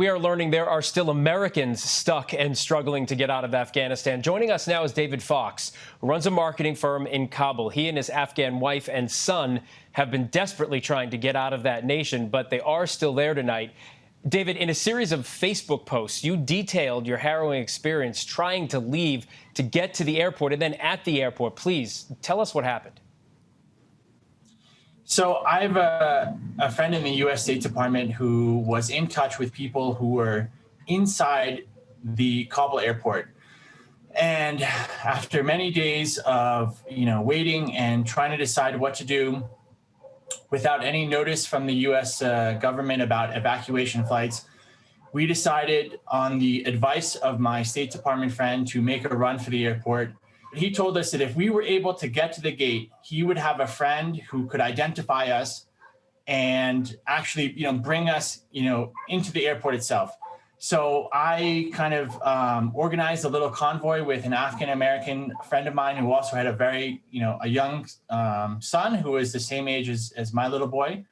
We are learning there are still Americans stuck and struggling to get out of Afghanistan. Joining us now is David Fox, who runs a marketing firm in Kabul. He and his Afghan wife and son have been desperately trying to get out of that nation, but they are still there tonight. David, in a series of Facebook posts, you detailed your harrowing experience trying to leave to get to the airport, and then at the airport. Please tell us what happened. So I have a friend in the U.S. State Department who was in touch with people who were inside the Kabul airport. And after many days of, waiting and trying to decide what to do without any notice from the U.S. Government about evacuation flights, we decided, on the advice of my State Department friend, to make a run for the airport. He told us that if we were able to get to the gate, he would have a friend who could identify us and actually, bring us, into the airport itself. So I kind of organized a little convoy with an African-American friend of mine who also had a very, a young son who was the same age as my little boy.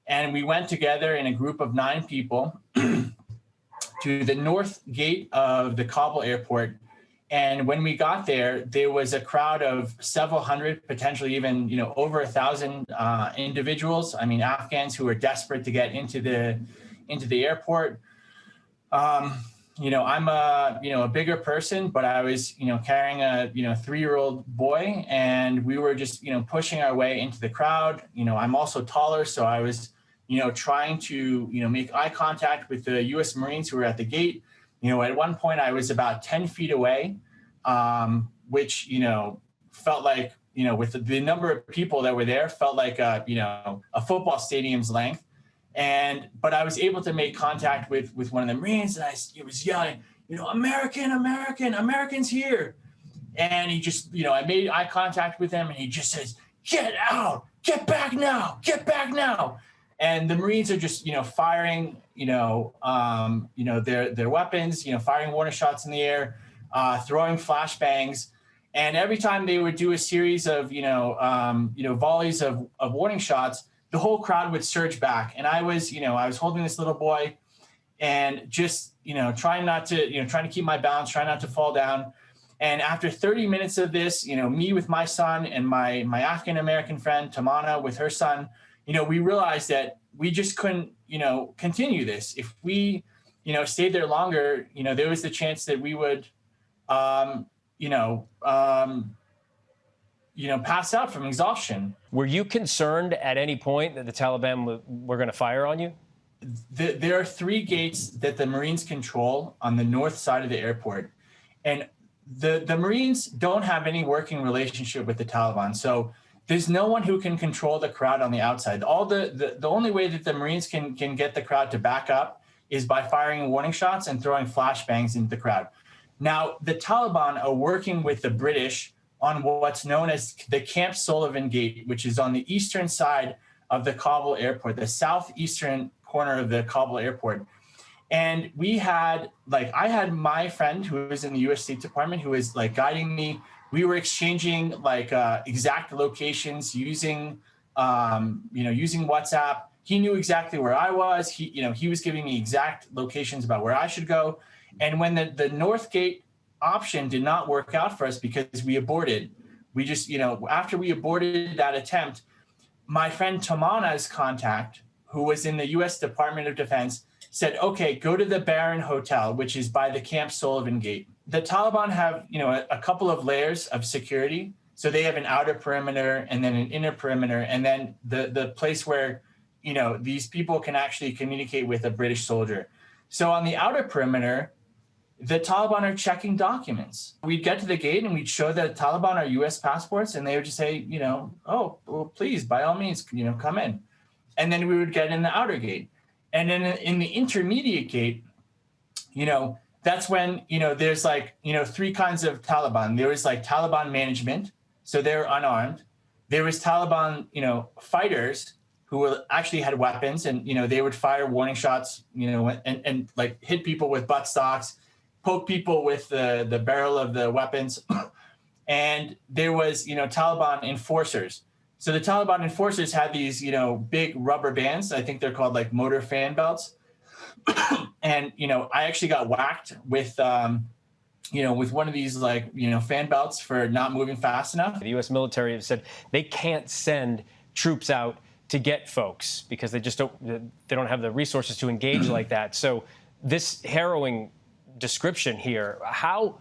And we went together in a group of 9 people to the north gate of the Kabul airport. And when we got there, there was a crowd of several hundred, potentially even, over 1,000 individuals. I mean, Afghans who were desperate to get into the airport. I'm a bigger person, but I was, carrying a, 3-year-old boy, and we were just, pushing our way into the crowd. I'm also taller, so I was, trying to, make eye contact with the U.S. Marines who were at the gate. At one point I was about 10 feet away, which, felt like, with the number of people that were there, felt like, a football stadium's length. But I was able to make contact with one of the Marines, and he was yelling, Americans here. And he just, I made eye contact with him, and he just says, "Get out, get back now, get back now." And the Marines are just, firing, their weapons, firing warning shots in the air, throwing flashbangs. And every time they would do a series of, volleys of warning shots, the whole crowd would surge back. And I was holding this little boy and just, trying to keep my balance, trying not to fall down. And after 30 minutes of this, me with my son and my African-American friend, Tamana, with her son, we realized that we just couldn't, continue this. If we, stayed there longer, there was the chance that we would, pass out from exhaustion. Were you concerned at any point that the Taliban were going to fire on you? There are 3 gates that the Marines control on the north side of the airport. And the Marines don't have any working relationship with the Taliban. So there's no one who can control the crowd on the outside. The only way that the Marines can get the crowd to back up is by firing warning shots and throwing flashbangs into the crowd. Now, the Taliban are working with the British on what's known as the Camp Sullivan Gate, which is on the eastern side of the Kabul airport, the southeastern corner of the Kabul airport. And I had my friend who was in the U.S. State Department who was guiding me. We were exchanging exact locations using WhatsApp. He knew exactly where I was. He was giving me exact locations about where I should go. And when the North Gate option did not work out for us because we aborted, we just, after we aborted that attempt, my friend Tamana's contact, who was in the U.S. Department of Defense, said, "Okay, go to the Barron Hotel, which is by the Camp Sullivan Gate." The Taliban have, a couple of layers of security. So they have an outer perimeter and then an inner perimeter, and then the place where, these people can actually communicate with a British soldier. So on the outer perimeter, the Taliban are checking documents. We'd get to the gate and we'd show the Taliban our U.S. passports, and they would just say, "Oh, well, please, by all means, come in." And then we would get in the outer gate. And then in the intermediate gate, that's when, there's 3 kinds of Taliban. There was Taliban management, so they're unarmed. There was Taliban, fighters who actually had weapons, and, they would fire warning shots, and hit people with buttstocks, poke people with the barrel of the weapons. And there was, Taliban enforcers. So the Taliban enforcers had these, big rubber bands. I think they're called motor fan belts. And, I actually got whacked with, with one of these fan belts for not moving fast enough. The U.S. military have said they can't send troops out to get folks because they don't have the resources to engage like that. So this harrowing description here, how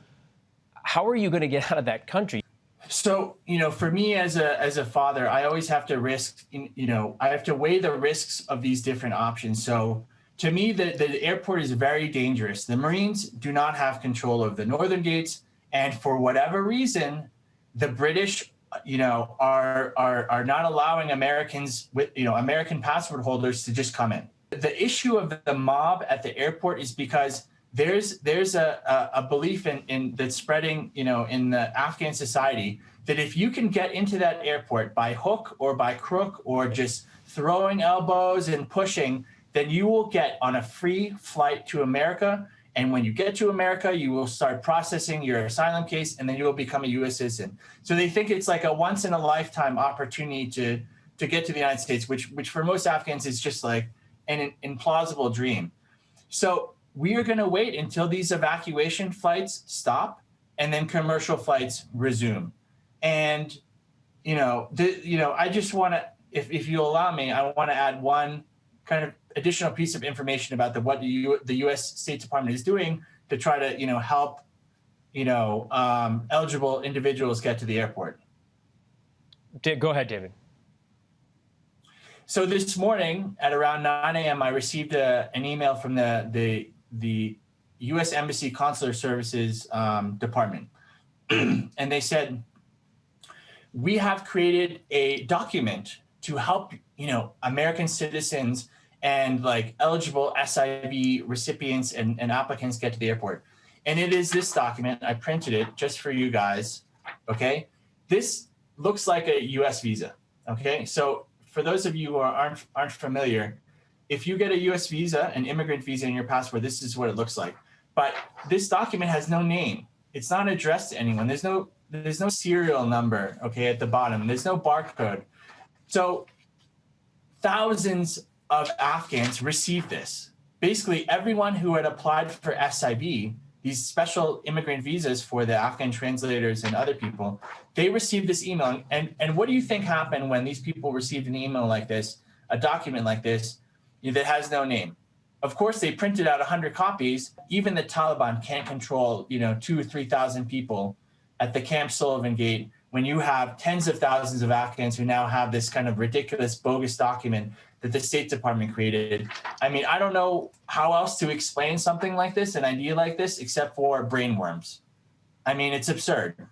are you going to get out of that country? So, for me as a father, I always have to I have to weigh the risks of these different options. So to me, the airport is very dangerous. The Marines do not have control of the northern gates. And for whatever reason, the British, are not allowing Americans with, American passport holders to just come in. The issue of the mob at the airport is because there's a belief in that's spreading, in the Afghan society, that if you can get into that airport by hook or by crook or just throwing elbows and pushing, then you will get on a free flight to America. And when you get to America, you will start processing your asylum case, and then you will become a U.S. citizen. So they think it's like a once in a lifetime opportunity to get to the United States, which for most Afghans is just like an implausible dream. So we are going to wait until these evacuation flights stop and then commercial flights resume. And, I just want to, if you allow me, I want to add one kind of additional piece of information about what the U.S. State Department is doing to try to, help, eligible individuals get to the airport. Go ahead, David. So this morning at around 9 a.m., I received an email from the U.S. Embassy Consular Services Department. And they said, we have created a document to help, American citizens and eligible SIV recipients and applicants get to the airport. And it is this document. I printed it just for you guys. Okay. This looks like a U.S. visa. Okay. So for those of you who aren't familiar, if you get a U.S. visa, an immigrant visa in your passport, this is what it looks like. But this document has no name. It's not addressed to anyone. There's no serial number, okay, at the bottom. There's no barcode. So thousands of Afghans received this. Basically, everyone who had applied for SIV, these special immigrant visas for the Afghan translators and other people, they received this email. And what do you think happened when these people received an email like this, a document like this, that has no name? Of course, they printed out 100 copies. Even the Taliban can't control, 2,000 or 3,000 people at the Camp Sullivan Gate when you have tens of thousands of Afghans who now have this kind of ridiculous, bogus document that the State Department created. I mean, I don't know how else to explain something like this, an idea like this, except for brainworms. I mean, it's absurd.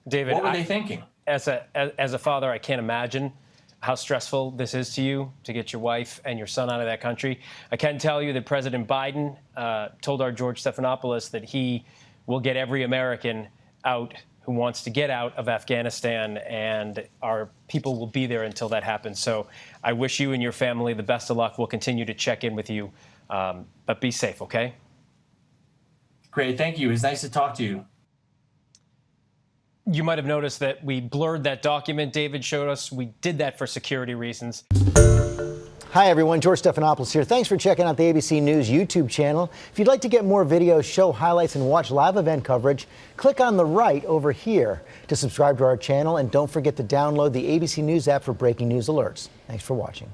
David, what were they thinking? As a father, I can't imagine how stressful this is to you to get your wife and your son out of that country. I can tell you that President Biden told our George Stephanopoulos that he will get every American out who wants to get out of Afghanistan, and our people will be there until that happens. So I wish you and your family the best of luck. We'll continue to check in with you, but be safe, okay? Great, thank you. It was nice to talk to you. You might have noticed that we blurred that document David showed us. We did that for security reasons. Hi, everyone. George Stephanopoulos here. Thanks for checking out the ABC News YouTube channel. If you'd like to get more videos, show highlights, and watch live event coverage, click on the right over here to subscribe to our channel. And don't forget to download the ABC News app for breaking news alerts. Thanks for watching.